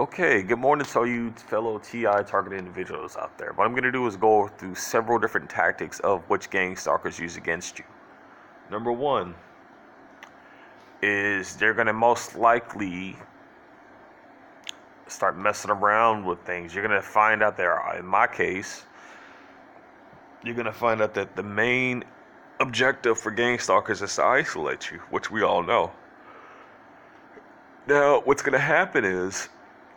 Okay, good morning to all you fellow TI targeted individuals out there. What I'm going to do is go through several different tactics of which gang stalkers use against you. Number one is they're going to most likely start messing around with things. You're going to find out there, in my case, you're going to find out that the main objective for gang stalkers is to isolate you, which we all know. Now, what's going to happen is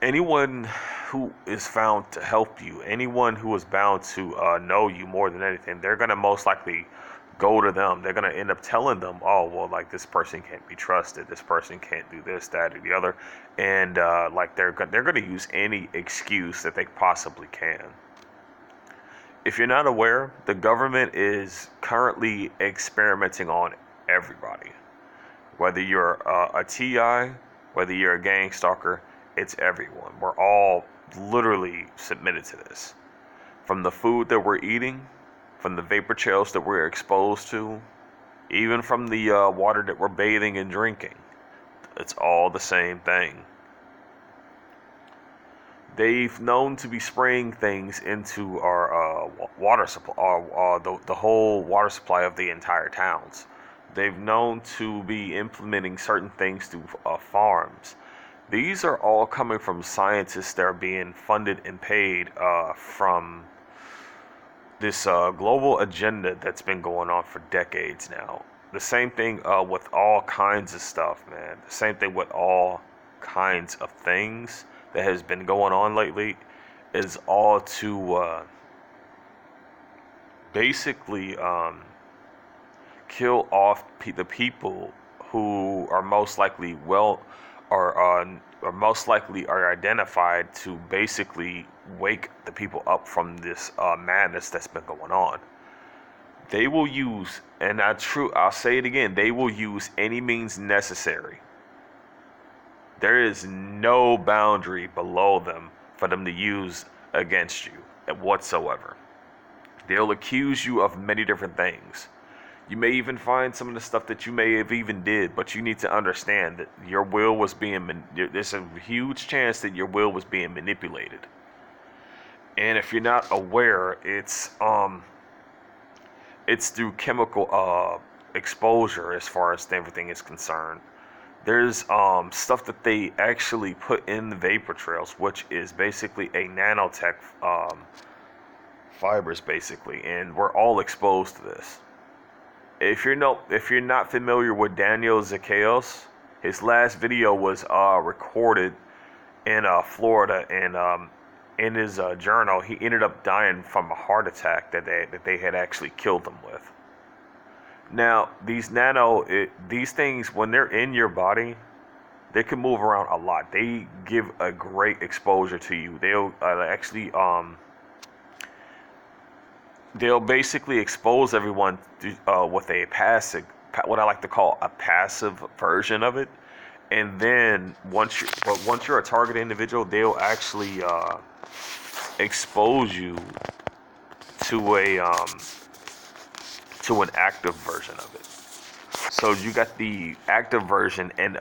anyone who is found to help you, anyone who is bound to know you more than anything, they're going to most likely go to them. They're going to end up telling them, oh, well, like this person can't be trusted. This person can't do this, that, or the other. And like they're going to use any excuse that they possibly can. If you're not aware, the government is currently experimenting on everybody. Whether you're a TI, whether you're a gang stalker, it's everyone. We're all literally submitted to this. From the food that we're eating, from the vapor trails that we're exposed to, even from the water that we're bathing and drinking. It's all the same thing. They've known to be spraying things into our water supply, the whole water supply of the entire towns. They've known to be implementing certain things through farms. These are all coming from scientists that are being funded and paid from this global agenda that's been going on for decades now. The same thing with all kinds of stuff, man. The same thing with all kinds of things that has been going on lately is all to basically kill off the people who are most likely are most likely are identified to basically wake the people up from this madness that's been going on. They will use, and I'll say it again, they will use any means necessary. There is no boundary below them for them to use against you whatsoever. They'll accuse you of many different things. You may even find some of the stuff that you may have even did, but you need to understand that your will was there's a huge chance that your will was being manipulated. And if you're not aware, it's through chemical exposure as far as everything is concerned. There's stuff that they actually put in the vapor trails, which is basically a nanotech fibers basically, and we're all exposed to this. If you're not familiar with Daniel Zacchaeus, his last video was recorded in Florida, and in his journal, he ended up dying from a heart attack that they had actually killed him with. Now, these things, when they're in your body, they can move around a lot. They give a great exposure to you. They'll basically expose everyone to, with a passive, what I like to call a passive version of it. And then once you're a target individual, they'll actually expose you to an active version of it. So you got the active version and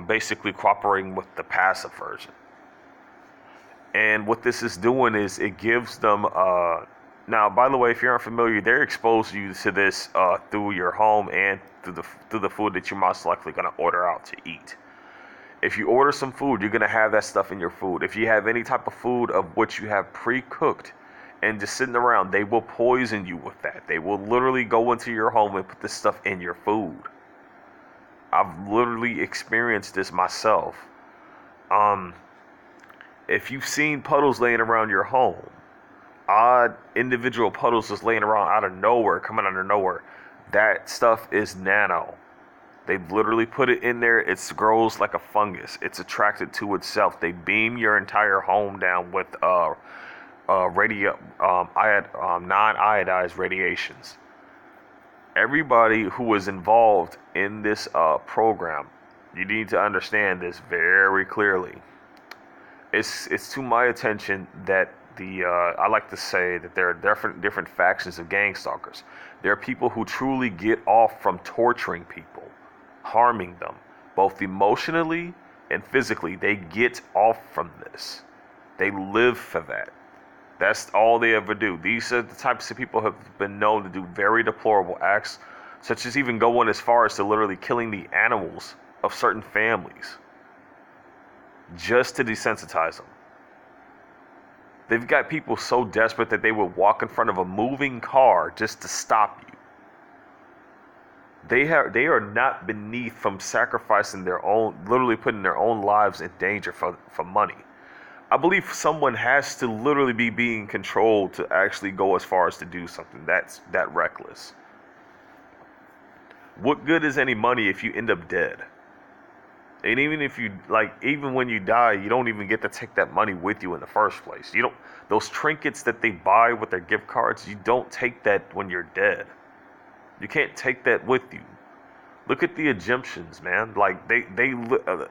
basically cooperating with the passive version. And what this is doing is it gives them now, by the way, if you're unfamiliar, they're exposed you to this through your home and through the food that you're most likely going to order out to eat. If you order some food, you're going to have that stuff in your food. If you have any type of food of which you have pre-cooked and just sitting around, they will poison you with that. They will literally go into your home and put this stuff in your food. I've literally experienced this myself. If you've seen puddles laying around your home, odd individual puddles just laying around coming out of nowhere, that stuff is nano. They've literally put it in there. It grows like a fungus. It's attracted to itself. They beam your entire home down with non-iodized radiations. Everybody who is involved in this program, you need to understand this very clearly. It's to my attention that I like to say that there are different factions of gang stalkers. There are people who truly get off from torturing people, harming them, both emotionally and physically. They get off from this. They live for that. That's all they ever do. These are the types of people who have been known to do very deplorable acts, such as even going as far as to literally killing the animals of certain families just to desensitize them. They've got people so desperate that they would walk in front of a moving car just to stop you. They are not beneath from sacrificing their own, literally putting their own lives in danger for money. I believe someone has to literally be being controlled to actually go as far as to do something that's that reckless. What good is any money if you end up dead? And even if you, like, even when you die, you don't even get to take that money with you in the first place. You don't, those trinkets that they buy with their gift cards, you don't take that when you're dead. You can't take that with you. Look at the Egyptians, man. Like,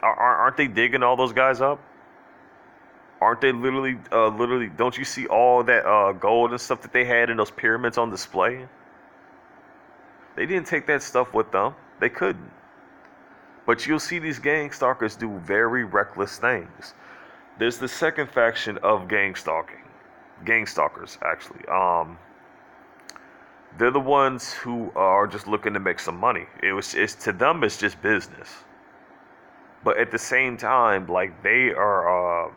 aren't they digging all those guys up? Aren't they literally, don't you see all that gold and stuff that they had in those pyramids on display? They didn't take that stuff with them. They couldn't. But you'll see these gang stalkers do very reckless things. There's the second faction of gang stalkers, actually. They're the ones who are just looking to make some money. It's to them, it's just business. But at the same time, like, they are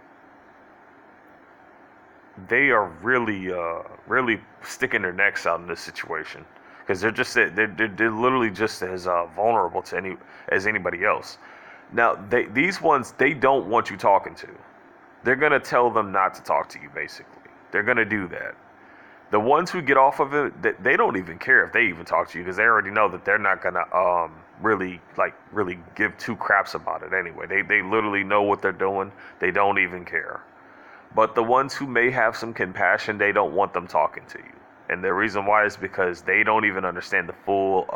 really sticking their necks out in this situation. Because they're literally just as vulnerable to as anybody else. Now these ones, they don't want you talking to. They're gonna tell them not to talk to you. Basically, they're gonna do that. The ones who get off of it, they don't even care if they even talk to you because they already know that they're not gonna really give two craps about it anyway. They literally know what they're doing. They don't even care. But the ones who may have some compassion, they don't want them talking to you. And the reason why is because they don't even understand the full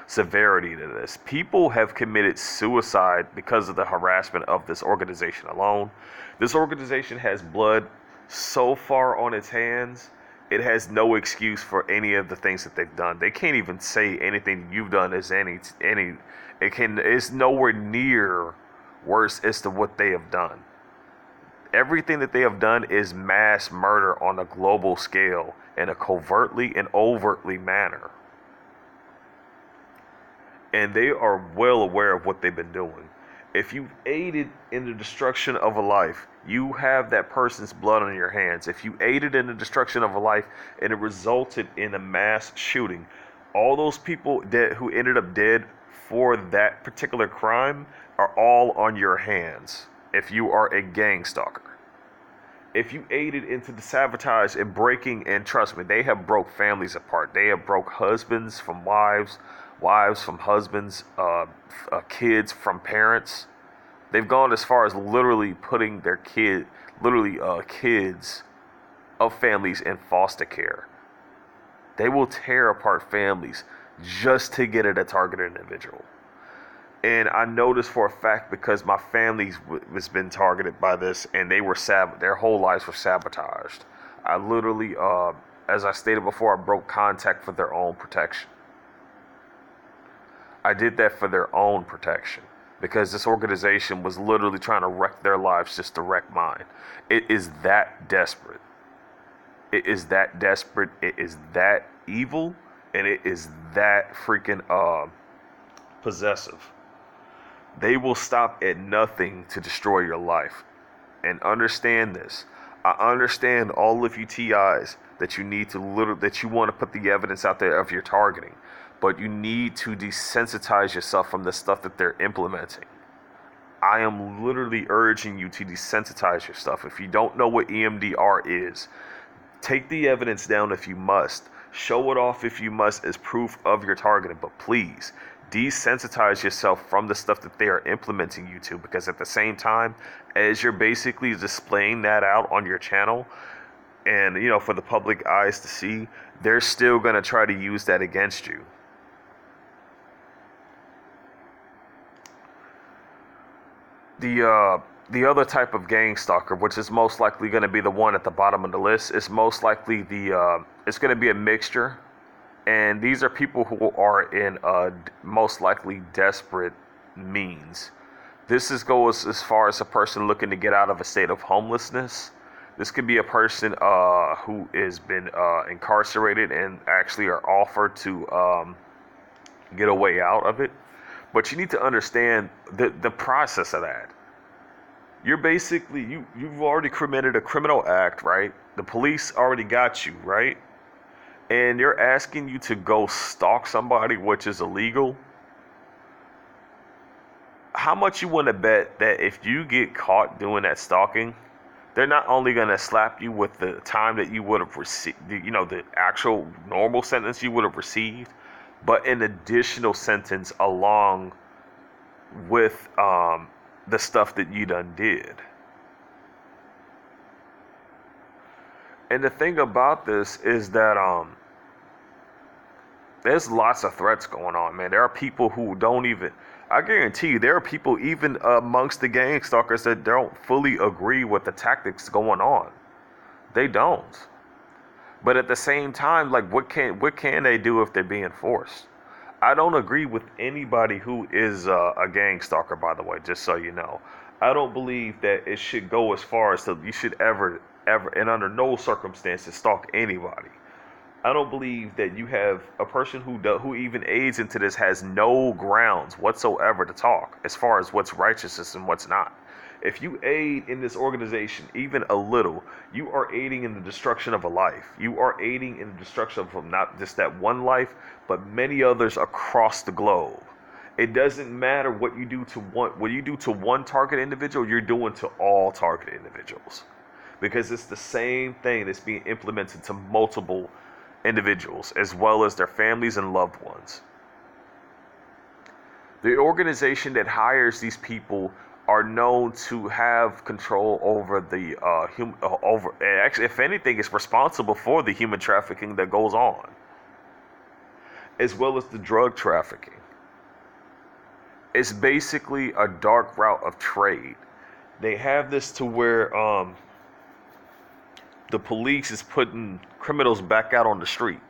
severity to this. People have committed suicide because of the harassment of this organization alone. This organization has blood so far on its hands, it has no excuse for any of the things that they've done. They can't even say anything you've done is it's nowhere near worse as to what they have done. Everything that they have done is mass murder on a global scale in a covertly and overtly manner. And they are well aware of what they've been doing. If you aided in the destruction of a life, you have that person's blood on your hands. If you aided in the destruction of a life and it resulted in a mass shooting, all those people who ended up dead for that particular crime are all on your hands. If you are a gang stalker. If you aided into the sabotage and breaking, and trust me, they have broke families apart. They have broke husbands from wives, wives from husbands, kids from parents. They've gone as far as literally putting their kids of families in foster care. They will tear apart families just to get at a targeted individual. And I know this for a fact because my family was been targeted by this, and they were their whole lives were sabotaged. I literally, as I stated before, I broke contact for their own protection. I did that for their own protection because this organization was literally trying to wreck their lives just to wreck mine. It is that desperate. It is that desperate. It is that evil, and it is that freaking possessive. They will stop at nothing to destroy your life. And understand this. I understand all of you TIs that you need to that you want to put the evidence out there of your targeting. But you need to desensitize yourself from the stuff that they're implementing. I am literally urging you to desensitize your stuff. If you don't know what EMDR is, take the evidence down if you must. Show it off if you must as proof of your targeting. But please, desensitize yourself from the stuff that they are implementing you to, because at the same time as you're basically displaying that out on your channel and for the public eyes to see, they're still going to try to use that against you. The other type of gang stalker, which is most likely going to be the one at the bottom of the list, is most likely it's going to be a mixture. And these are people who are in most likely desperate means. Goes as far as a person looking to get out of a state of homelessness. This could be a person who has been incarcerated and actually are offered to get a way out of it. But you need to understand the process of that. You're basically you've already committed a criminal act, right? The police already got you, right? And they're asking you to go stalk somebody, which is illegal. How much you want to bet that if you get caught doing that stalking, they're not only going to slap you with the time that you would have received, the actual normal sentence you would have received, but an additional sentence along with the stuff that you done did. And the thing about this is that there's lots of threats going on, man. There are people who don't even, I guarantee you, there are people even amongst the gang stalkers that don't fully agree with the tactics going on. They don't. But at the same time, like, what can they do if they're being forced? I don't agree with anybody who is a gang stalker, by the way, just so you know. I don't believe that it should go as far as you should ever, and under no circumstances, stalk anybody. I don't believe that you have a person who even aids into this has no grounds whatsoever to talk as far as what's righteousness and what's not. If you aid in this organization even a little, you are aiding in the destruction of a life. You are aiding in the destruction of not just that one life, but many others across the globe. It doesn't matter what you do to one target individual, you're doing to all target individuals. Because it's the same thing that's being implemented to multiple individuals as well as their families and loved ones. The organization that hires these people are known to have control over the actually, if anything, is responsible for the human trafficking that goes on, as well as the drug trafficking. It's basically a dark route of trade. They have this to where the police is putting criminals back out on the street.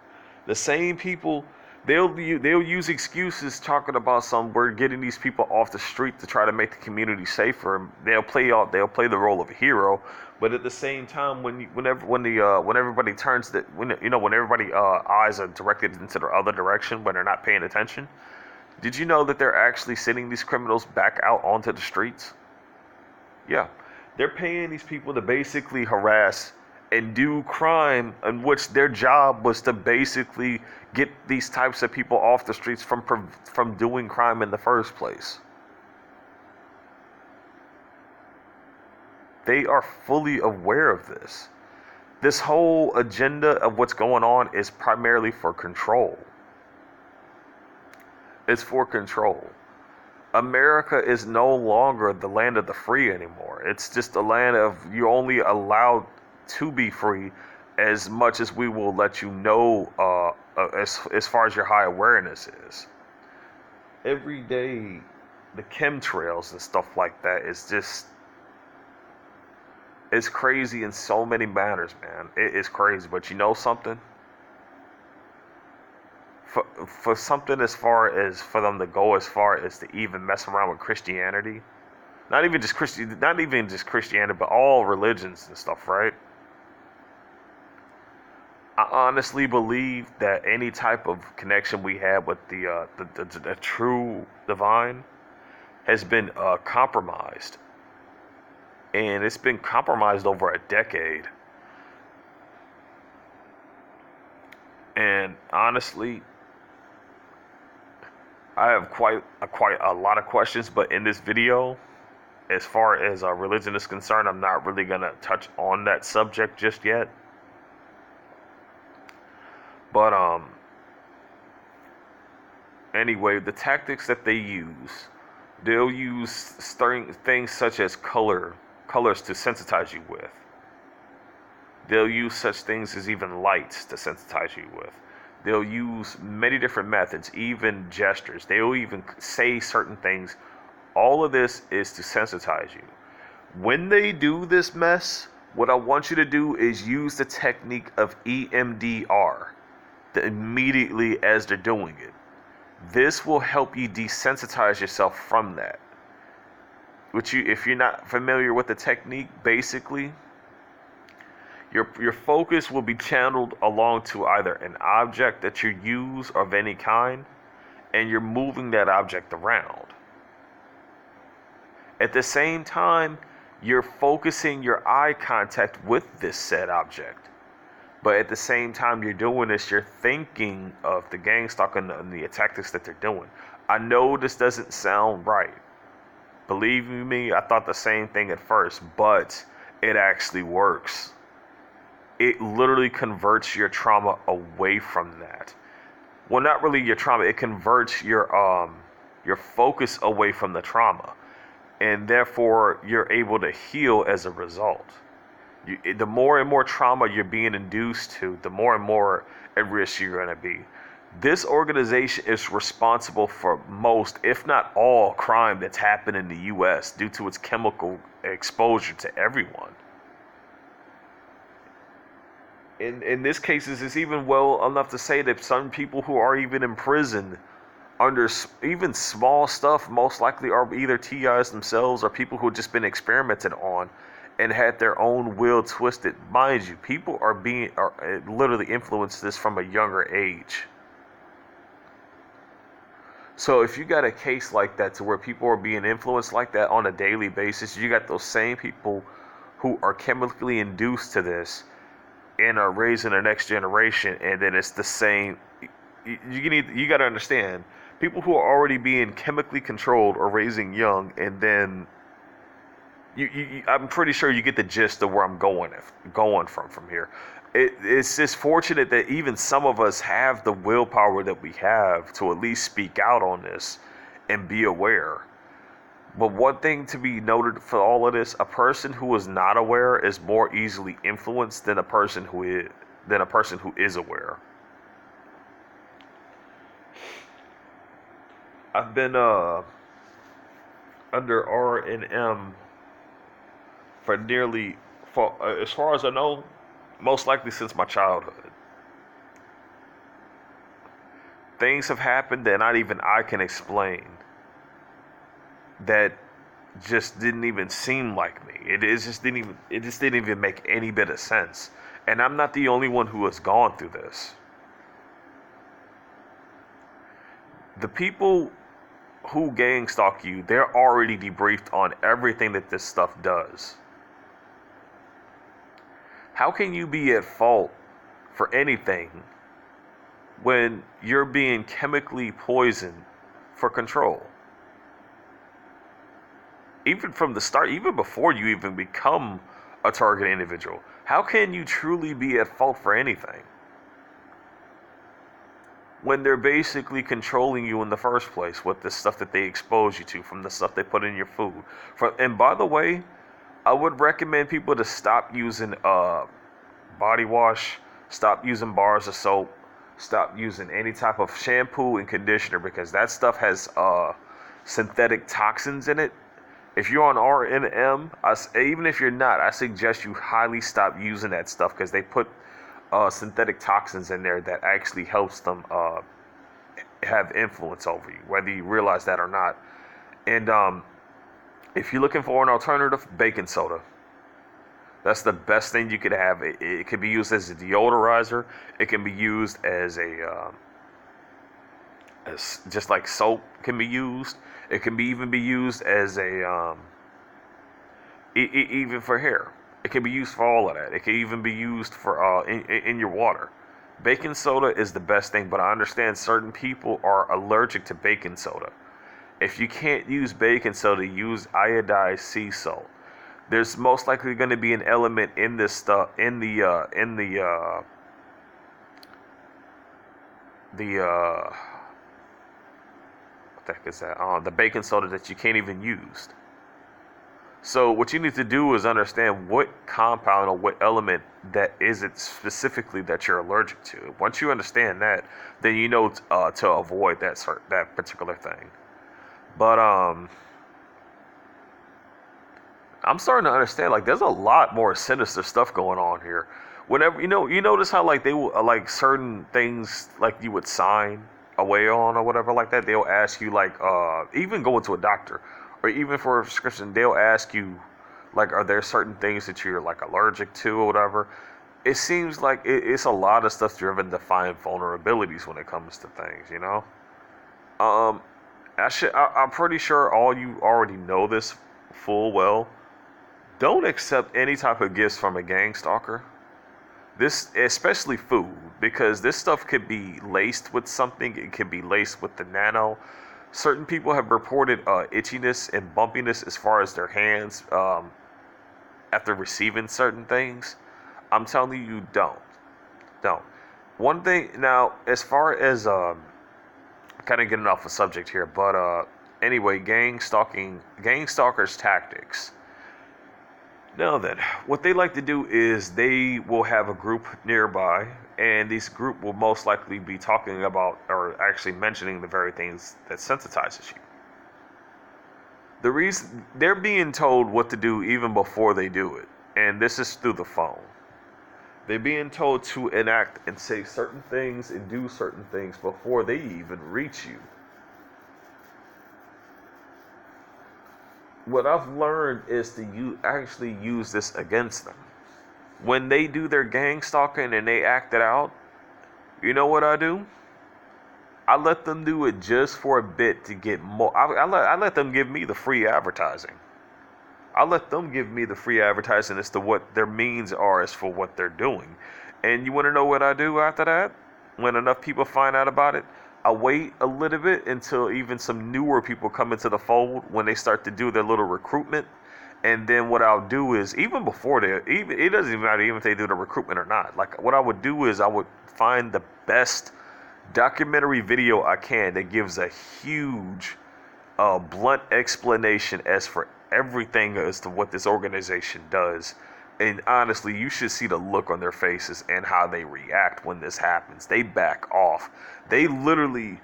The same people, they'll use excuses talking about we're getting these people off the street to try to make the community safer. They'll play the role of a hero, but at the same time, when everybody when everybody eyes are directed into the other direction when they're not paying attention. Did you know that they're actually sending these criminals back out onto the streets? Yeah, they're paying these people to basically harass and do crime, in which their job was to basically get these types of people off the streets from doing crime in the first place. They are fully aware of this. This whole agenda of what's going on is primarily for control. It's for control. America is no longer the land of the free anymore. It's just a land of you only allowed to be free as much as we will let you know as far as your high awareness is. Every day, the chemtrails and stuff like that is just, it's crazy in so many matters, man. It is crazy, but you know something? For something as far as for them to go as far as to even mess around with Christianity, not even just Christianity, but all religions and stuff, right? I honestly believe that any type of connection we have with the true divine has been compromised, and it's been compromised over a decade. And honestly, I have quite a lot of questions, but in this video, as far as religion is concerned, I'm not really gonna touch on that subject just yet. But anyway, the tactics that they use, they'll use things such as colors to sensitize you with. They'll use such things as even lights to sensitize you with. They'll use many different methods, even gestures. They'll even say certain things. All of this is to sensitize you. When they do this mess, what I want you to do is use the technique of EMDR immediately as they're doing it. This will help you desensitize yourself from that. which you, if you're not familiar with the technique, basically, your focus will be channeled along to either an object that you use of any kind, and you're moving that object around. At the same time, you're focusing your eye contact with this said object. But at the same time you're doing this, you're thinking of the gang stalk and the tactics that they're doing. I know this doesn't sound right. Believe me, I thought the same thing at first, but it actually works. It literally converts your trauma away from that. Well, not really your trauma. It converts your focus away from the trauma, and therefore you're able to heal as a result. The more and more trauma you're being induced to, the more and more at risk you're going to be. This organization is responsible for most, if not all, crime that's happened in the U.S. due to its chemical exposure to everyone. In this case, it's even well enough to say that some people who are even in prison under even small stuff most likely are either TIs themselves or people who have just been experimented on and had their own will twisted. Mind you, people are literally influenced this from a younger age. So if you got a case like that to where people are being influenced like that on a daily basis, you got those same people who are chemically induced to this and are raising the next generation, and then it's the same. You got to understand, people who are already being chemically controlled or raising young, and then I'm pretty sure you get the gist of where I'm going from here. It's just fortunate that even some of us have the willpower that we have to at least speak out on this and be aware. But one thing to be noted for all of this, a person who is not aware is more easily influenced than a person who is aware. I've been under R&M for as far as I know, most likely since my childhood. Things have happened that not even I can explain, that just didn't even seem like me. It just didn't even make any bit of sense. And I'm not the only one who has gone through this. The people who gang stalk you, they're already debriefed on everything that this stuff does. How can you be at fault for anything when you're being chemically poisoned for control? Even from the start, even before you even become a target individual, how can you truly be at fault for anything when they're basically controlling you in the first place with the stuff that they expose you to, from the stuff they put in your food? And by the way, I would recommend people to stop using body wash, stop using bars of soap, stop using any type of shampoo and conditioner, because that stuff has synthetic toxins in it. If you're on R&M, even if you're not, I suggest you highly stop using that stuff, because they put synthetic toxins in there that actually helps them have influence over you, whether you realize that or not. And if you're looking for an alternative, baking soda. That's the best thing you could have. It can be used as a deodorizer. It can be used as just like soap can be used. It can even be used as even for hair. It can be used for all of that. It can even be used for in your water. Baking soda is the best thing, but I understand certain people are allergic to baking soda. If you can't use baking soda, use iodized sea salt. There's most likely going to be an element in this stuff what the heck is that? The baking soda that you can't even use. So what you need to do is understand what compound or what element that is it specifically that you're allergic to. Once you understand that, then you know to avoid that particular thing. But I'm starting to understand, like, there's a lot more sinister stuff going on here. Whenever you notice how like they will like certain things like you would sign away on or whatever like that. They'll ask you like even going to a doctor, or even for a prescription, they'll ask you, like, are there certain things that you're like allergic to or whatever. It seems like it's a lot of stuff driven to find vulnerabilities when it comes to things, you know. Um, I'm pretty sure all you already know this full well. Don't accept any type of gifts from a gang stalker. This, especially food, because this stuff could be laced with something. It could be laced with the nano. Certain people have reported itchiness and bumpiness as far as their hands after receiving certain things. I'm telling you, don't. One thing now, as far as kind of getting off the subject here, but anyway, gang stalkers tactics. Now then, what they like to do is they will have a group nearby, and this group will most likely be talking about or actually mentioning the very things that sensitizes you. The reason they're being told what to do even before they do it, and this is through the phone. They're being told to enact and say certain things and do certain things before they even reach you. What I've learned is to actually use this against them. When they do their gang stalking and they act it out, you know what I do? I let them do it just for a bit to get more. I let them give me the free advertising. I let them give me the free advertising as to what their means are as for what they're doing. And you want to know what I do after that? When enough people find out about it, I wait a little bit until even some newer people come into the fold when they start to do their little recruitment. And then what I'll do is, even before even it doesn't even matter even if they do the recruitment or not. Like, what I would do is I would find the best documentary video I can that gives a huge blunt explanation as for everything as to what this organization does. And honestly, you should see the look on their faces and how they react when this happens. They back off. They literally,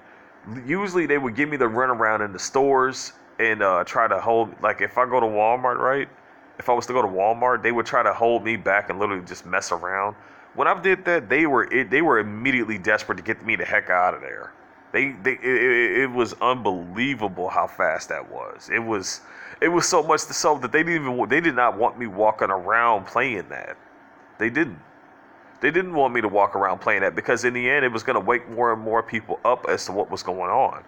usually they would give me the runaround in the stores and try to hold, like if I go to Walmart, right? If I was to go to Walmart, they would try to hold me back and literally just mess around. When I did that, they were immediately desperate to get me the heck out of there. It was unbelievable how fast that was. It was so much so that they did not want me walking around playing that. They didn't. They didn't want me to walk around playing that because in the end it was going to wake more and more people up as to what was going on.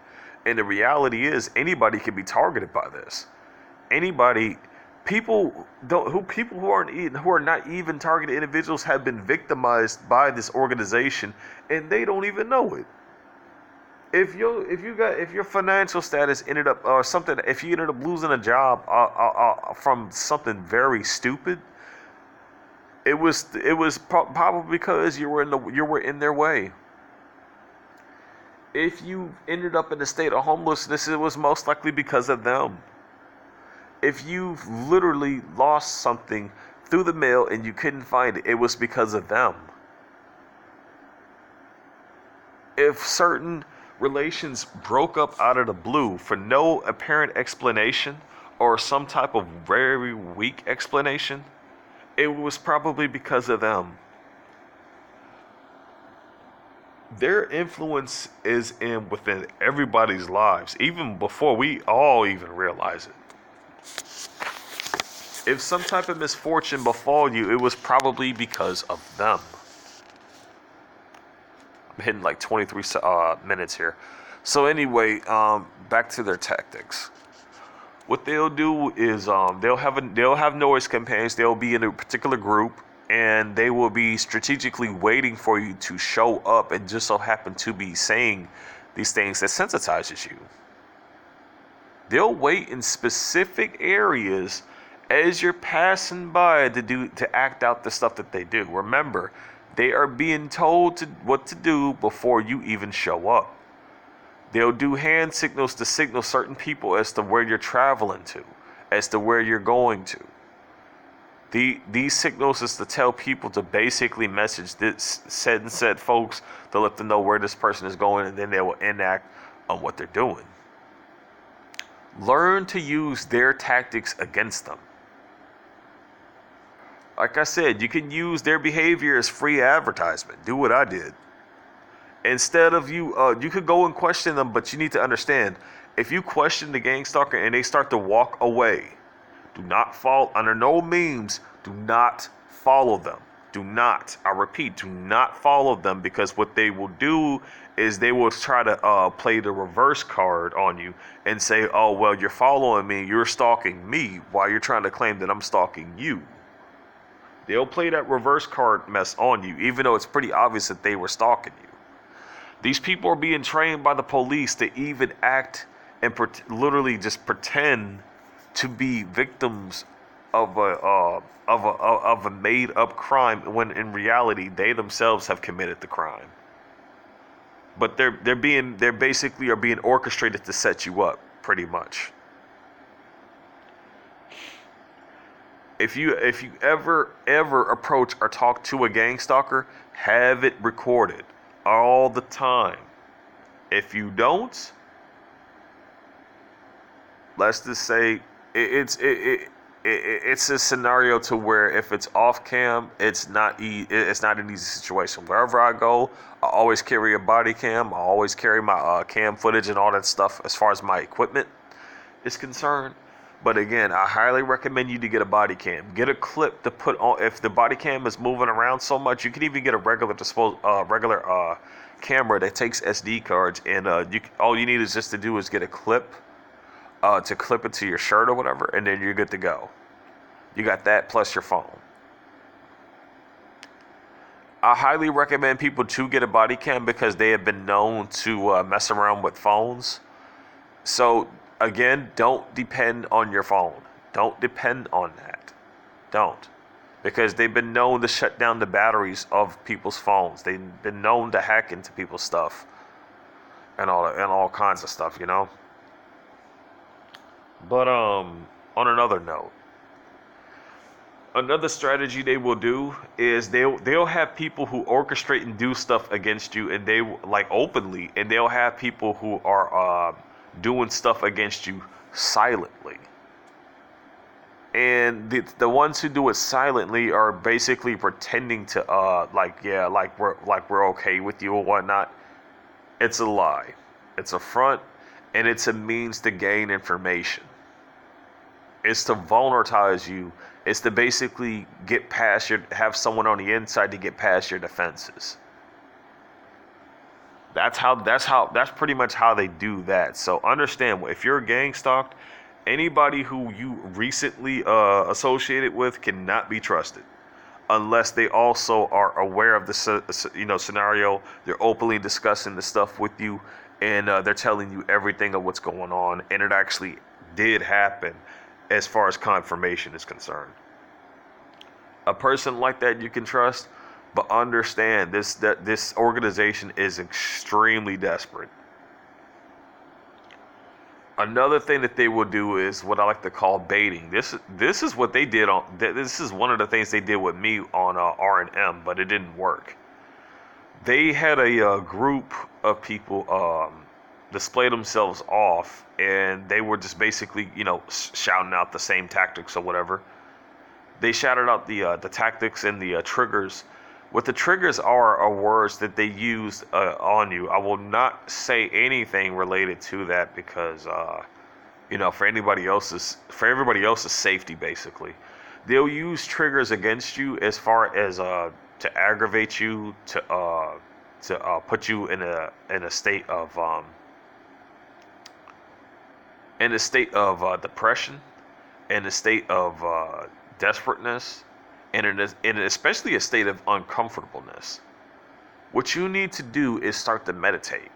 And the reality is anybody can be targeted by this. Anybody, people who are not even targeted individuals have been victimized by this organization and they don't even know it. If your financial status ended up or something, if you ended up losing a job from something very stupid, it was probably because you were in their way. If you ended up in a state of homelessness, it was most likely because of them. If you literally lost something through the mail and you couldn't find it, it was because of them. If certain relations broke up out of the blue for no apparent explanation or some type of very weak explanation, it was probably because of them. Their influence is within everybody's lives, even before we all even realize it. If some type of misfortune befall you, it was probably because of them. I'm hitting like 23 minutes here. So anyway, back to their tactics. What they'll do is they'll have noise campaigns. They'll be in a particular group, and they will be strategically waiting for you to show up, and just so happen to be saying these things that sensitizes you. They'll wait in specific areas as you're passing by to act out the stuff that they do. Remember, they are being told what to do before you even show up. They'll do hand signals to signal certain people as to where you're traveling to, as to where you're going to. These signals is to tell people to basically message this said folks to let them know where this person is going, and then they will enact on what they're doing. Learn to use their tactics against them. Like I said, you can use their behavior as free advertisement. Do what I did. Instead of you could go and question them, but you need to understand, If you question the gang stalker and they start to walk away, do not follow, under no means, do not follow them. Do not, I repeat, do not follow them, because what they will do is they will try to play the reverse card on you and say, oh, well, you're following me, you're stalking me, while you're trying to claim that I'm stalking you. They'll play that reverse card mess on you, even though it's pretty obvious that they were stalking you. These people are being trained by the police to even act and literally just pretend to be victims of a made up crime, when in reality they themselves have committed the crime. But they're basically are being orchestrated to set you up, pretty much. If you ever approach or talk to a gang stalker, have it recorded all the time. If you don't, let's just say it's a scenario to where if it's off cam, it's not an easy situation. Wherever I go, I always carry a body cam. I always carry my cam footage and all that stuff as far as my equipment is concerned. But again, I highly recommend you to get a body cam. Get a clip to put on. If the body cam is moving around so much, you can even get a regular camera that takes SD cards, and all you need is just to do is get a clip to clip it to your shirt or whatever, and then you're good to go. You got that plus your phone. I highly recommend people to get a body cam because they have been known to mess around with phones. So again, don't depend on your phone. Don't depend on that. Don't. Because they've been known to shut down the batteries of people's phones. They've been known to hack into people's stuff and all kinds of stuff, you know. But on another note, another strategy they will do is they'll have people who orchestrate and do stuff against you, and they like openly, and they'll have people who are doing stuff against you silently. And the ones who do it silently are basically pretending to like we're okay with you or whatnot. It's a lie. It's a front, and it's a means to gain information. It's to vulnerabilize you. It's to basically have someone on the inside to get past your defenses. That's pretty much how they do that. So understand, if you're gang stalked, anybody who you recently associated with cannot be trusted, unless they also are aware of the scenario. They're openly discussing the stuff with you, and they're telling you everything of what's going on, and it actually did happen as far as confirmation is concerned. A person like that you can trust, but understand this organization is extremely desperate. Another thing that they will do is what I like to call baiting. This is what they did on. This is one of the things they did with me on R&M, but it didn't work. They had a group of people display themselves off, and they were just basically, shouting out the same tactics or whatever. They shouted out the tactics and the triggers. What the triggers are words that they use on you. I will not say anything related to that because, for everybody else's safety, basically. They'll use triggers against you as far as to aggravate you, to put you in a state of depression, in a state of desperateness, and especially a state of uncomfortableness. What you need to do is start to meditate.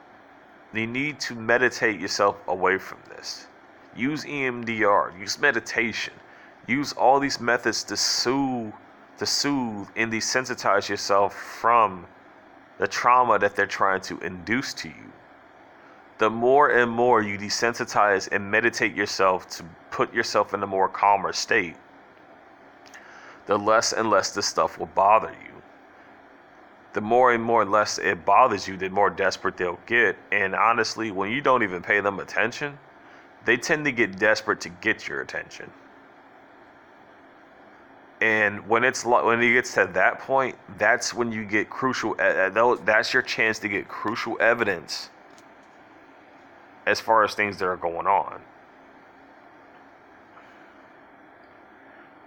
You need to meditate yourself away from this. Use EMDR, use meditation, use all these methods to soothe and desensitize yourself from the trauma that they're trying to induce to you. The more and more you desensitize and meditate yourself to put yourself in a more calmer state, the less and less this stuff will bother you. The more and more less it bothers you, the more desperate they'll get. And honestly, when you don't even pay them attention, they tend to get desperate to get your attention. And when it gets to that point, that's when you get crucial. That's your chance to get crucial evidence as far as things that are going on.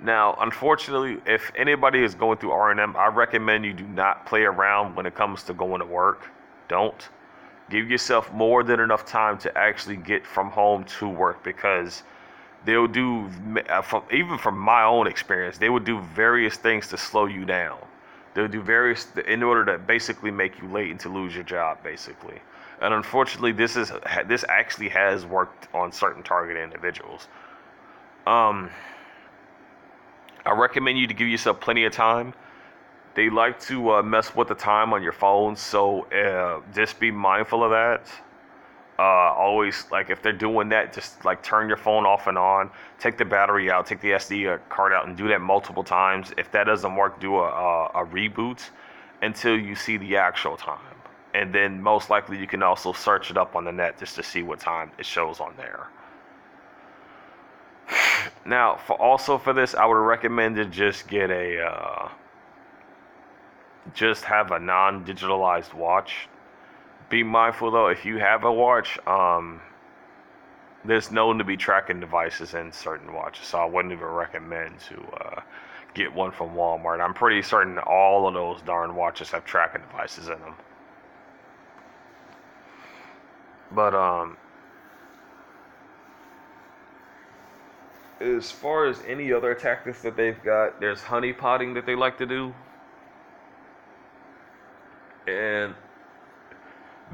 Now, unfortunately, if anybody is going through R&M, I recommend you do not play around when it comes to going to work. Don't. Give yourself more than enough time to actually get from home to work, because they'll do, even from my own experience, they will do various things to slow you down. They'll do various in order to basically make you late and to lose your job, basically. And unfortunately, this actually has worked on certain target individuals. Um, I recommend you to give yourself plenty of time. They like to mess with the time on your phone, so just be mindful of that. Always, like, if they're doing that, just like turn your phone off and on, take the battery out, take the SD card out, and do that multiple times. If that doesn't work, do a reboot until you see the actual time. And then most likely you can also search it up on the net just to see what time it shows on there. Now, for this, I would recommend to just get just have a non-digitalized watch. Be mindful though, if you have a watch, there's known to be tracking devices in certain watches, so I wouldn't even recommend to get one from Walmart. I'm pretty certain all of those darn watches have tracking devices in them. But as far as any other tactics that they've got, there's honey potting that they like to do. And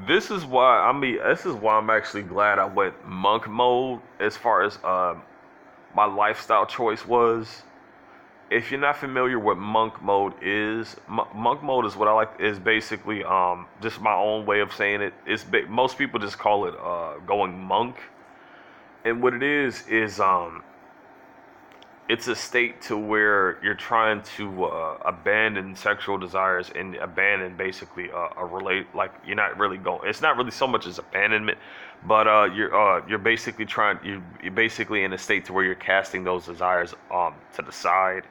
this is why I'm actually glad I went monk mode as far as my lifestyle choice was. If you're not familiar with monk mode is, monk mode is what I like, is basically just my own way of saying it. Most people just call it going monk. And what it is it's a state to where you're trying to abandon sexual desires and abandon basically like you're not really going. It's not really so much as abandonment, but you're basically you're basically in a state to where you're casting those desires to the side,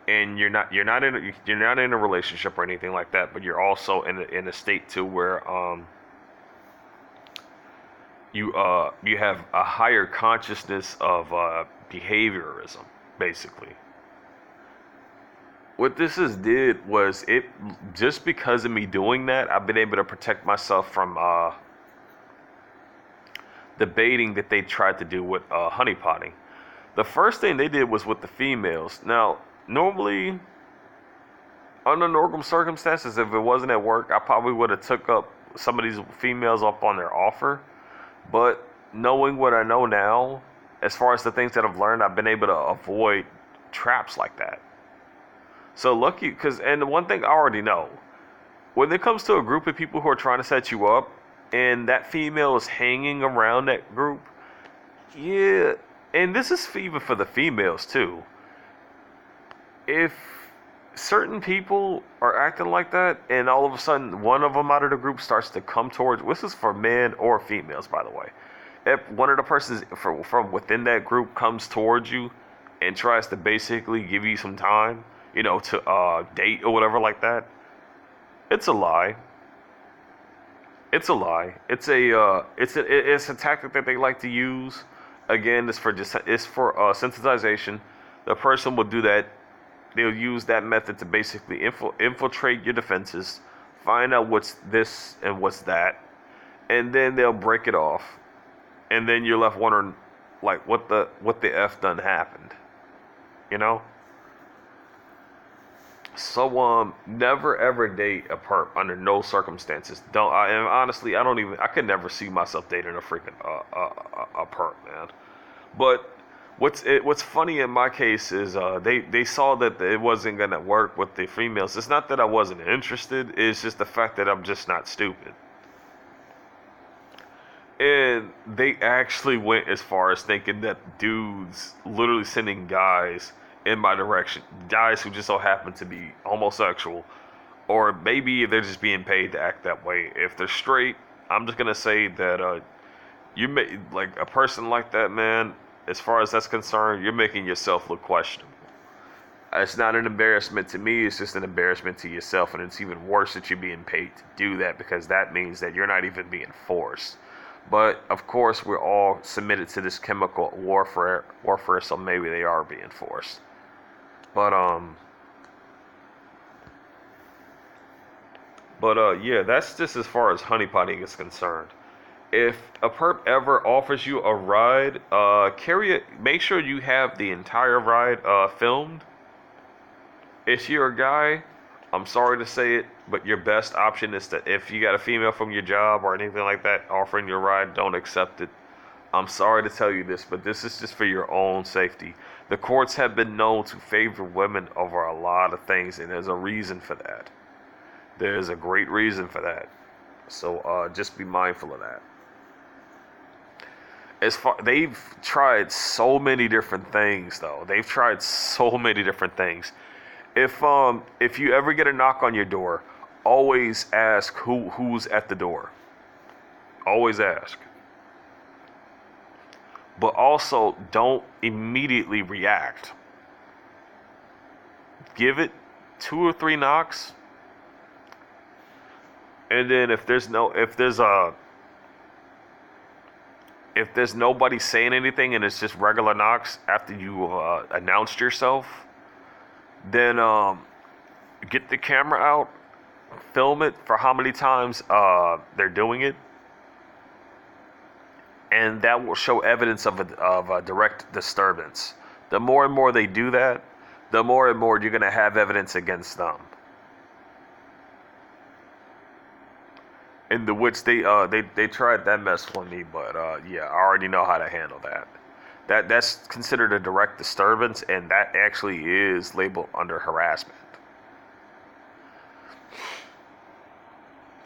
and you're not in a relationship or anything like that, but you're also in a state to where you have a higher consciousness of behaviorism. Basically, what this did was, it just because of me doing that, I've been able to protect myself from the baiting that they tried to do with honeypotting. The first thing they did was with the females. Now, normally, under normal circumstances, if it wasn't at work, I probably would have took up some of these females up on their offer. But knowing what I know now, as far as the things that I've learned, I've been able to avoid traps like that. So lucky, and the one thing I already know, when it comes to a group of people who are trying to set you up, and that female is hanging around that group, yeah, and this is even for the females too. If certain people are acting like that, and all of a sudden one of them out of the group starts to come towards, this is for men or females, by the way. If one of the persons from within that group comes towards you and tries to basically give you some time, to date or whatever like that, it's a lie. It's a lie. It's a tactic that they like to use. Again, it's for sensitization. The person will do that. They'll use that method to basically infiltrate your defenses, find out what's this and what's that, and then they'll break it off. And then you're left wondering, like, what the F done happened, So never ever date a perp under no circumstances. And honestly, I could never see myself dating a freaking a perp, man. But what's funny in my case is they saw that it wasn't gonna work with the females. It's not that I wasn't interested. It's just the fact that I'm just not stupid. And they actually went as far as thinking that dudes literally sending guys in my direction, guys who just so happen to be homosexual, or maybe they're just being paid to act that way. If they're straight, I'm just gonna say that like a person like that, man. As far as that's concerned, you're making yourself look questionable. It's not an embarrassment to me, it's just an embarrassment to yourself, and it's even worse that you're being paid to do that, because that means that you're not even being forced. But of course, we're all submitted to this chemical warfare, so maybe they are being forced. But yeah, that's just as far as honeypotting is concerned. If a perp ever offers you a ride, carry it. Make sure you have the entire ride filmed. If you're a guy, I'm sorry to say it, but your best option is that if you got a female from your job or anything like that offering you a ride, don't accept it. I'm sorry to tell you this, but this is just for your own safety. The courts have been known to favor women over a lot of things, and there's a reason for that. There's a great reason for that. So just be mindful of that. They've tried so many different things, though. They've tried so many different things. If you ever get a knock on your door, always ask who's at the door. Always ask. But also don't immediately react. Give it 2 or 3 knocks. And then if there's nobody saying anything and it's just regular knocks after you announced yourself, then get the camera out, film it for how many times they're doing it, and that will show evidence of a direct disturbance. The more and more they do that, the more and more you're going to have evidence against them. In the which they tried that mess for me, but yeah, I already know how to handle that. That's considered a direct disturbance, and that actually is labeled under harassment.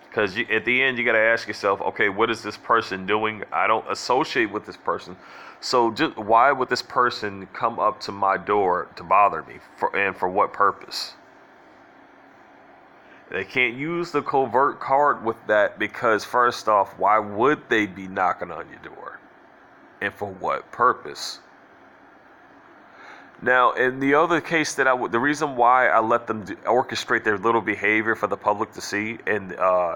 Because at the end, you got to ask yourself, okay, what is this person doing? I don't associate with this person, so just why would this person come up to my door to bother me, and for what purpose? They can't use the covert card with that because, first off, why would they be knocking on your door? And for what purpose? Now, in the other case the reason why I let them orchestrate their little behavior for the public to see, and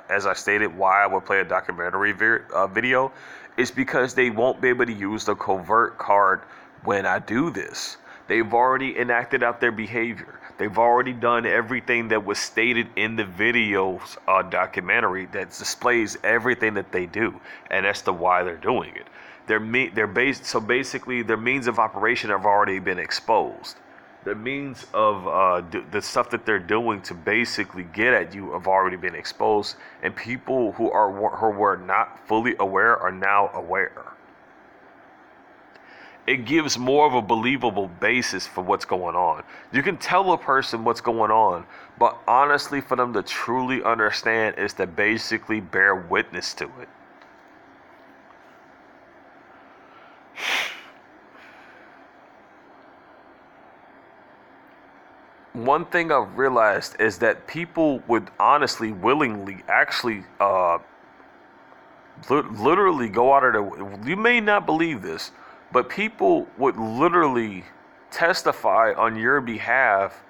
as I stated, why I would play a documentary video, is because they won't be able to use the covert card when I do this. They've already enacted out their behavior. They've already done everything that was stated in the video's documentary that displays everything that they do, and that's the why they're doing it. So basically, their means of operation have already been exposed. The means of the stuff that they're doing to basically get at you have already been exposed, and people who were not fully aware are now aware. It gives more of a believable basis for what's going on. You can tell a person what's going on, but honestly, for them to truly understand is to basically bear witness to it. One thing I've realized is that people would honestly, willingly, actually, literally go out of their. You may not believe this, but people would literally testify on your behalf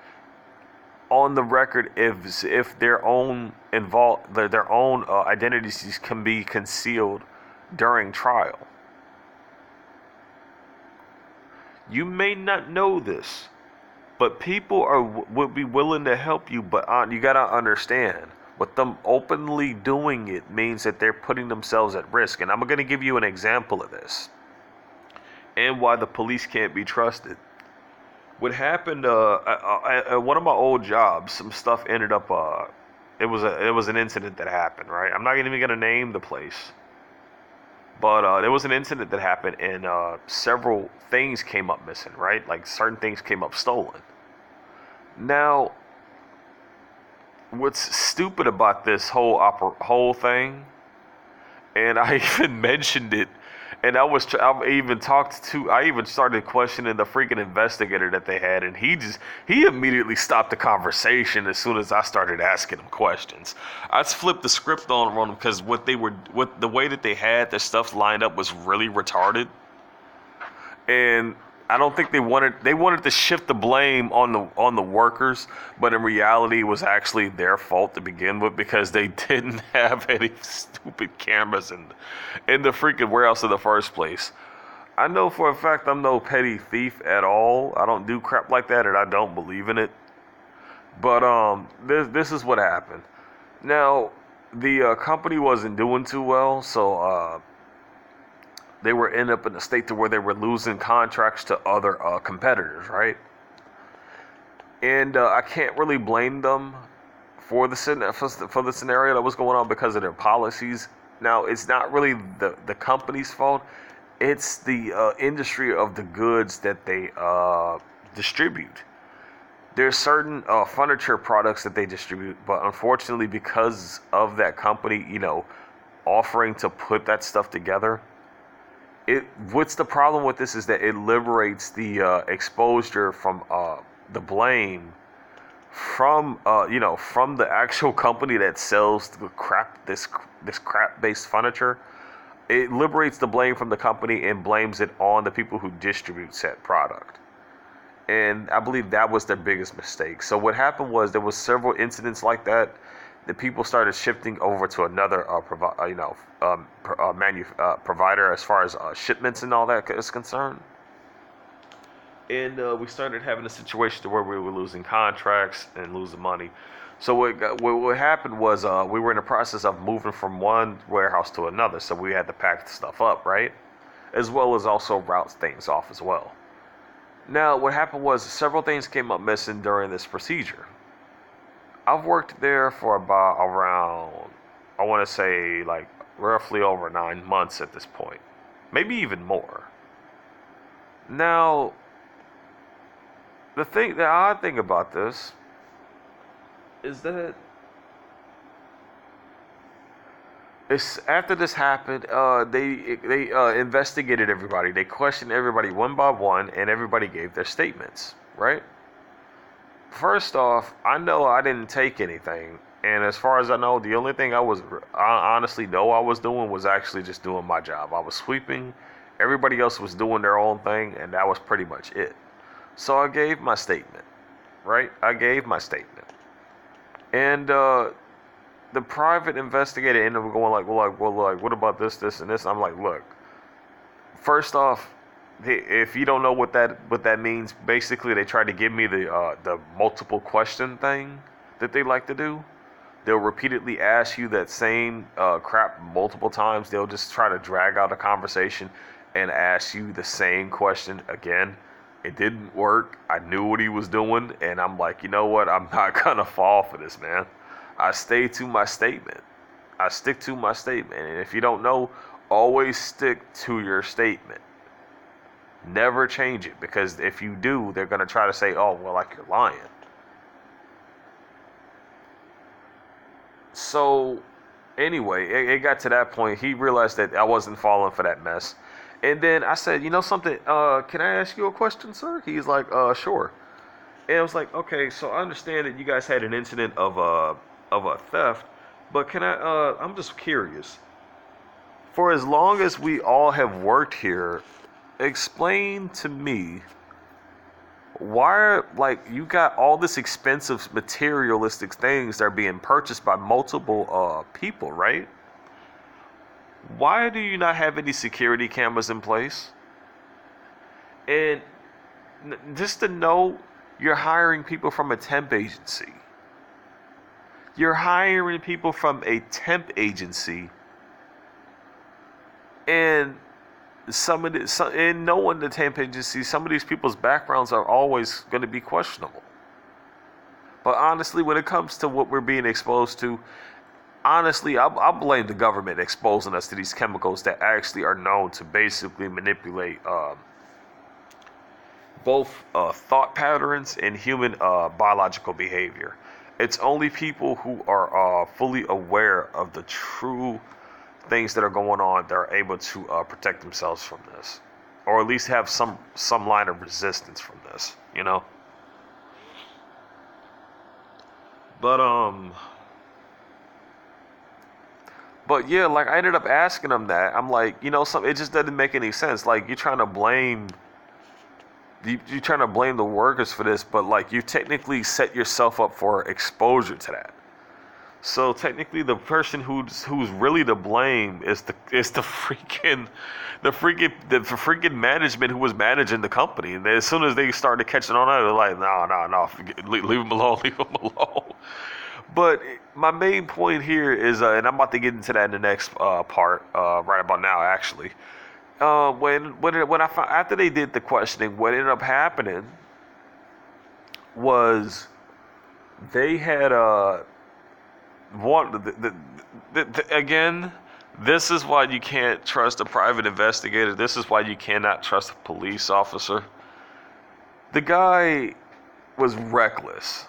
on the record if their own identities can be concealed during trial. You may not know this, but people would be willing to help you. But you gotta understand, with them openly doing it means that they're putting themselves at risk. And I'm gonna give you an example of this, and why the police can't be trusted. What happened at one of my old jobs, some stuff ended up. It was an incident that happened. Right, I'm not even gonna name the place, but there was an incident that happened, and several things came up missing. Right, like certain things came up stolen. Now, what's stupid about this whole thing, and I even mentioned it. And I even started questioning the freaking investigator that they had, and he immediately stopped the conversation as soon as I started asking him questions. I just flipped the script on them because the way that they had their stuff lined up was really retarded. And I don't think they wanted to shift the blame on the workers, but in reality it was actually their fault to begin with because they didn't have any stupid cameras in the freaking warehouse in the first place. I know for a fact I'm no petty thief at all. I don't do crap like that and I don't believe in it. But this is what happened. Now, the company wasn't doing too well, so they were end up in a state to where they were losing contracts to other competitors, right? And I can't really blame them for the scenario that was going on because of their policies. Now, it's not really the company's fault. It's the industry of the goods that they distribute. There's certain furniture products that they distribute, but unfortunately, because of that company, offering to put that stuff together, what's the problem with this is that it liberates the exposure from the blame from the actual company that sells this crap based furniture. It liberates the blame from the company and blames it on the people who distribute said product. And I believe that was their biggest mistake. So what happened was there was several incidents like that. The people started shifting over to another provider as far as shipments and all that is concerned. And we started having a situation where we were losing contracts and losing money. So what happened was we were in the process of moving from one warehouse to another. So we had to pack the stuff up, right? As well as also route things off as well. Now, what happened was several things came up missing during this procedure. I've worked there for about around, I want to say like roughly over 9 months at this point, maybe even more. Now, the odd thing about this is that after this happened, they investigated everybody. They questioned everybody one by one, and everybody gave their statements. Right. First off, I know I didn't take anything, and as far as I know, the only thing I honestly know I was doing was actually just doing my job. I was sweeping. Everybody else was doing their own thing, and that was pretty much it. So I gave my statement. Right. I gave my statement, and the private investigator ended up going like, what about this, and this? I'm like, look, first off, if you don't know what that means, basically they try to give me the multiple question thing that they like to do. They'll repeatedly ask you that same crap multiple times. They'll just try to drag out a conversation and ask you the same question again. It didn't work. I knew what he was doing, and I'm like, you know what? I'm not gonna fall for this, man. I stay to my statement. I stick to my statement. And if you don't know, always stick to your statement. Never change it, because if you do, they're going to try to say, oh, well, like you're lying. So, anyway, it got to that point. He realized that I wasn't falling for that mess. And then I said, you know something, can I ask you a question, sir? He's like, sure. And I was like, okay, so I understand that you guys had an incident of a theft, but I'm just curious. For as long as we all have worked here, explain to me why, like, you got all this expensive materialistic things that are being purchased by multiple people, right? Why do you not have any security cameras in place? And just to know, you're hiring people from a temp agency. You're hiring people from a temp agency, and and knowing the temp agency, some of these people's backgrounds are always going to be questionable. But honestly, when it comes to what we're being exposed to, honestly, I blame the government exposing us to these chemicals that actually are known to basically manipulate both thought patterns and human biological behavior. It's only people who are fully aware of the true things that are going on that are able to protect themselves from this, or at least have some line of resistance from this, you know. But yeah, like I ended up asking them that. I'm like, it just doesn't make any sense. Like you're trying to blame you're trying to blame the workers for this, but like you technically set yourself up for exposure to that. So technically, the person who's really to blame is the freaking management who was managing the company. And as soon as they started catching on, they're like, no, leave them alone, leave them alone. But my main point here is, and I'm about to get into that in the next part, right about now, actually. When I found, after they did the questioning, what ended up happening was they had again, this is why you can't trust a private investigator. This is why you cannot trust a police officer. The guy was reckless.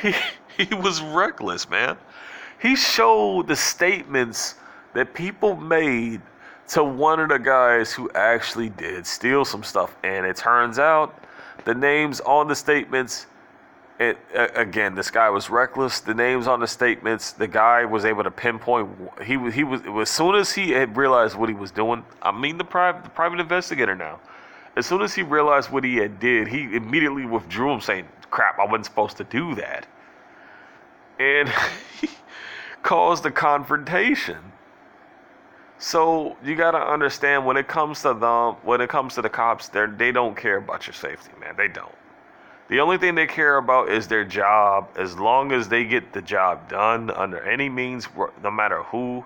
He, he was reckless, man. He showed the statements that people made to one of the guys who actually did steal some stuff. And it turns out the names on the statements, again, this guy was reckless. The names on the statements, the guy was able to pinpoint. He was as soon as he had realized what he was doing. I mean, the private investigator now. As soon as he realized what he had did, he immediately withdrew him, saying, "Crap, I wasn't supposed to do that," and he caused a confrontation. So you gotta understand, when it comes to the cops, they don't care about your safety, man. They don't. The only thing they care about is their job. As long as they get the job done under any means, no matter who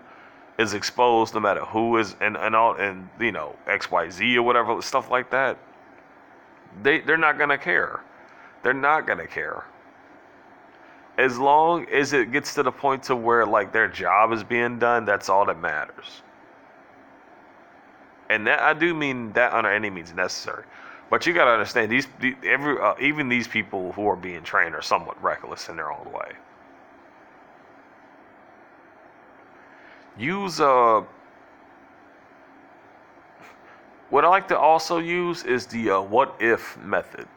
is exposed, no matter who is and XYZ or whatever stuff like that, they're not gonna care. They're not gonna care. As long as it gets to the point to where like their job is being done, that's all that matters. And that I do mean that under any means necessary. But you gotta understand, even these people who are being trained are somewhat reckless in their own way. Use what I like to also use is the what if method.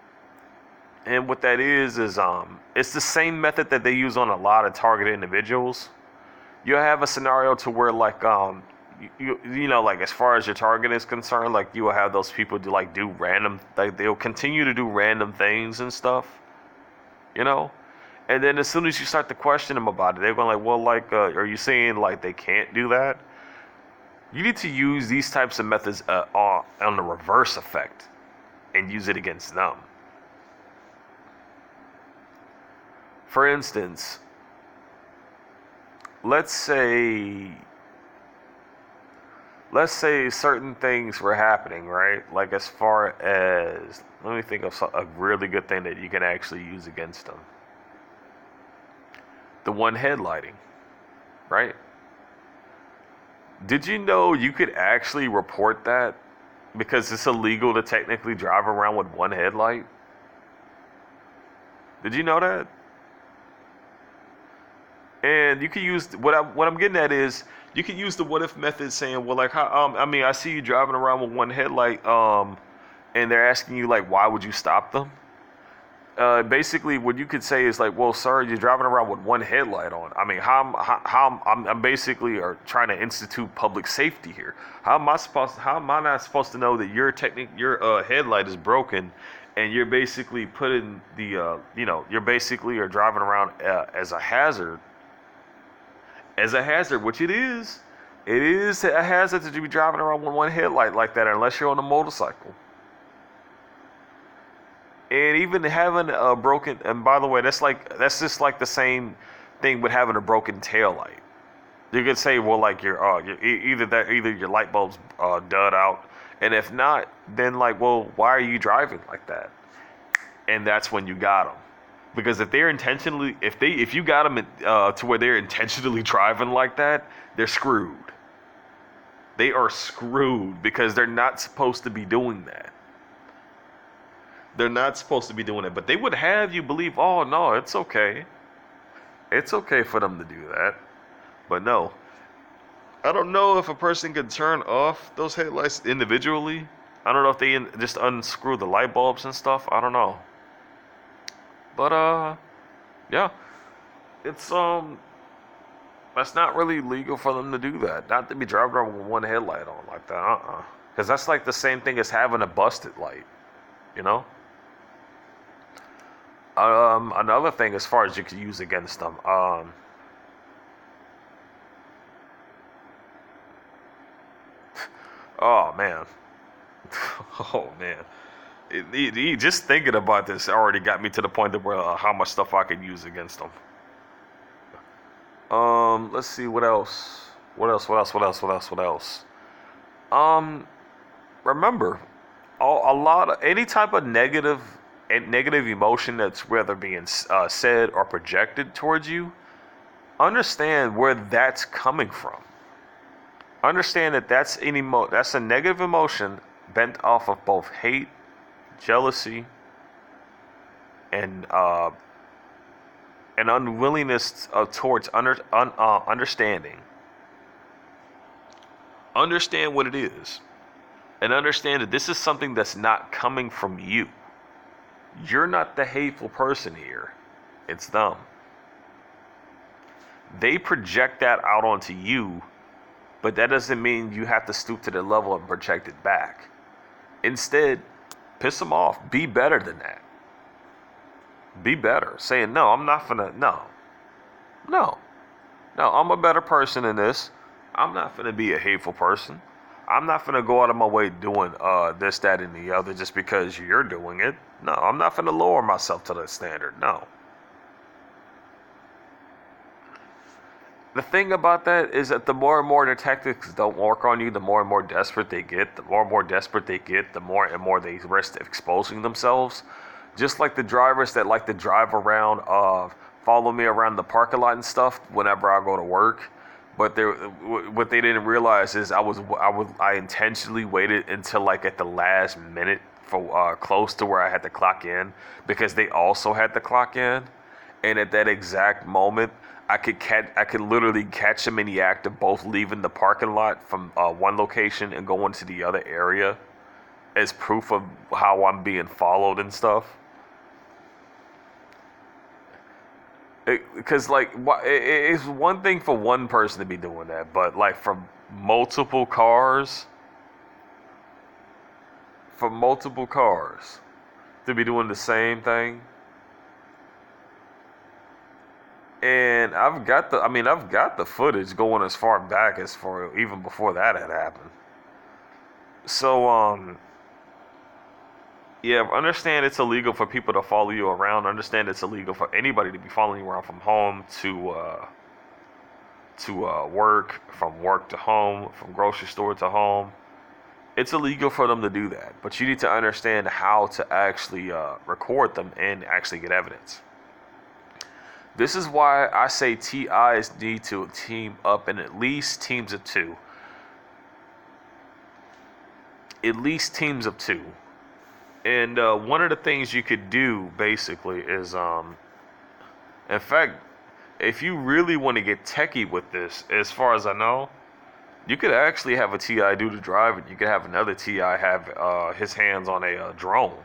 And what that is it's the same method that they use on a lot of targeted individuals. You'll have a scenario to where like like as far as your target is concerned, like you will have those people do random, like they'll continue to do random things and stuff, and then as soon as you start to question them about it, they're going like, well, like are you saying like they can't do that? You need to use these types of methods on the reverse effect and use it against them. For instance, let's say certain things were happening, right? Like as far as, let me think of a really good thing that you can actually use against them. The one headlighting, right? Did you know you could actually report that? Because it's illegal to technically drive around with one headlight. Did you know that? And you can use what I'm getting at is you can use the what if method, saying, well, like, how, I see you driving around with one headlight, and they're asking you like, why would you stop them? Basically, what you could say is like, well, sir, you're driving around with one headlight on. I mean, I'm basically are trying to institute public safety here. How am I not supposed to know that your headlight is broken, and you're basically putting the you're basically are driving around as a hazard. As a hazard, which it is. It is a hazard to be driving around with one headlight like that, unless you're on a motorcycle. And even having a broken, and by the way, that's just like the same thing with having a broken tail light. You could say, well, like either your light bulb's dud out, and if not, then like, well, why are you driving like that? And that's when you got them. Because if you got them to where they're intentionally driving like that, they're screwed. They are screwed because they're not supposed to be doing that. They're not supposed to be doing it. But they would have you believe, oh, no, it's okay. It's okay for them to do that. But no. I don't know if a person could turn off those headlights individually. I don't know if they just unscrew the light bulbs and stuff. I don't know. But yeah, it's that's not really legal for them to do that. Not to be driving around with one headlight on like that, Because that's like the same thing as having a busted light. You know. Another thing, as far as you could use against them, oh man, oh man, just thinking about this already got me to the point that where how much stuff I could use against them. Let's see what else. What else? What else? What else? What else? What else? Um, remember, a lot of any type of negative emotion that's whether being said or projected towards you. Understand where that's coming from. Understand that that's a negative emotion bent off of both hate, jealousy, and an unwillingness towards understanding. Understand what it is, and understand that this is something that's not coming from you. You're not the hateful person here. It's them. They project that out onto you, but that doesn't mean you have to stoop to their level and project it back. Instead, piss them off. Be better than that. Be better. Saying, no, I'm not gonna, no. No. No, I'm a better person than this. I'm not gonna be a hateful person. I'm not gonna go out of my way doing this, that, and the other just because you're doing it. No, I'm not gonna lower myself to that standard. No. The thing about that is that the more and more the tactics don't work on you, the more and more desperate they get. The more and more desperate they get, the more and more they risk exposing themselves. Just like the drivers that like to drive around, follow me around the parking lot and stuff whenever I go to work. But what they didn't realize is I intentionally waited until like at the last minute for close to where I had to clock in because they also had to clock in, and at that exact moment I could literally catch them in the act of both leaving the parking lot from one location and going to the other area as proof of how I'm being followed and stuff. Because like it's one thing for one person to be doing that, but like multiple cars, for multiple cars to be doing the same thing. And I've got the footage going as far back as for even before that had happened. So, yeah, understand it's illegal for people to follow you around. Understand it's illegal for anybody to be following you around from home to work, from work to home, from grocery store to home. It's illegal for them to do that, but you need to understand how to actually record them and actually get evidence. This is why I say TIs need to team up in at least teams of two. At least teams of two. And one of the things you could do basically is, in fact, if you really want to get techie with this, as far as I know, you could actually have a TI do the driving. You could have another TI have his hands on a drone.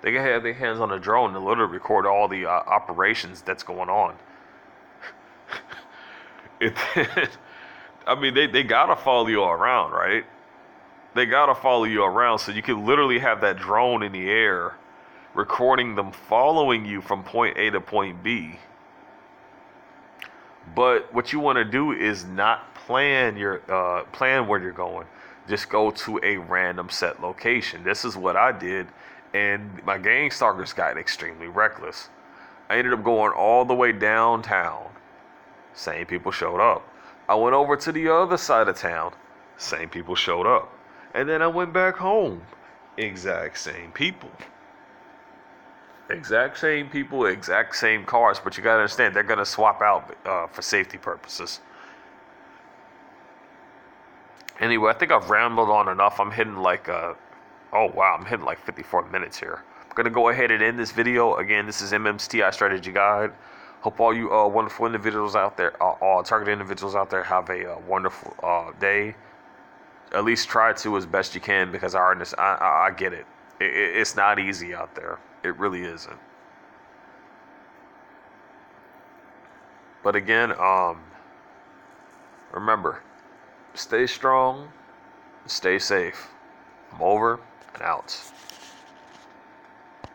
They can have their hands on a drone and literally record all the operations that's going on. it, I mean, they gotta follow you around, right? They gotta follow you around, so you can literally have that drone in the air, recording them following you from point A to point B. But what you want to do is not plan where you're going. Just go to a random set location. This is what I did, and my gang stalkers got extremely reckless. I ended up going all the way downtown. Same people showed up. I went over to the other side of town. Same people showed up. And then I went back home. Exact same people. Exact same people, exact same cars, but you gotta understand they're gonna swap out for safety purposes. Anyway, I think I've rambled on enough. I'm hitting like oh wow, I'm hitting like 54 minutes here. I'm gonna go ahead and end this video. Again, this is MM's TI Strategy Guide. Hope all you wonderful individuals out there, all targeted individuals out there, have a wonderful day. At least try to as best you can, because I get it. It's not easy out there. It really isn't. But again, remember, stay strong, stay safe. I'm over. out.